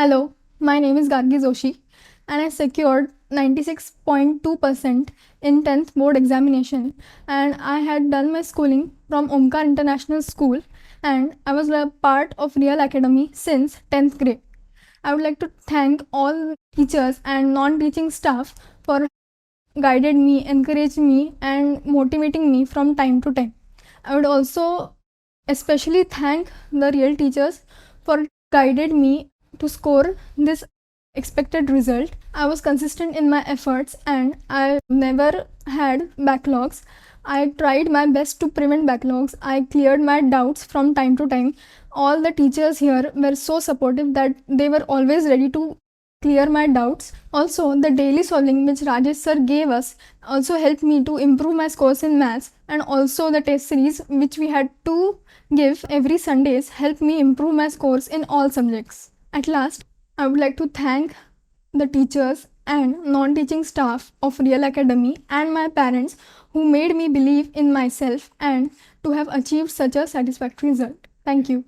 Hello, my name is Gargi Joshi and I secured 96.2% in 10th board examination, and I had done my schooling from Omkar International School, and I was a part of Real Academy since 10th grade. I would like to thank all teachers and non-teaching staff for guided me, encouraged me and motivating me from time to time. I would also especially thank the real teachers for guided me to score this expected result. I was consistent in my efforts and I never had backlogs. I tried my best to prevent backlogs. I cleared my doubts from time to time. All the teachers here were so supportive that they were always ready to clear my doubts. Also, the daily solving which Rajesh sir gave us also helped me to improve my scores in maths, and also the test series which we had to give every Sundays helped me improve my scores in all subjects. At last, I would like to thank the teachers and non-teaching staff of Real Academy and my parents who made me believe in myself and to have achieved such a satisfactory result. Thank you.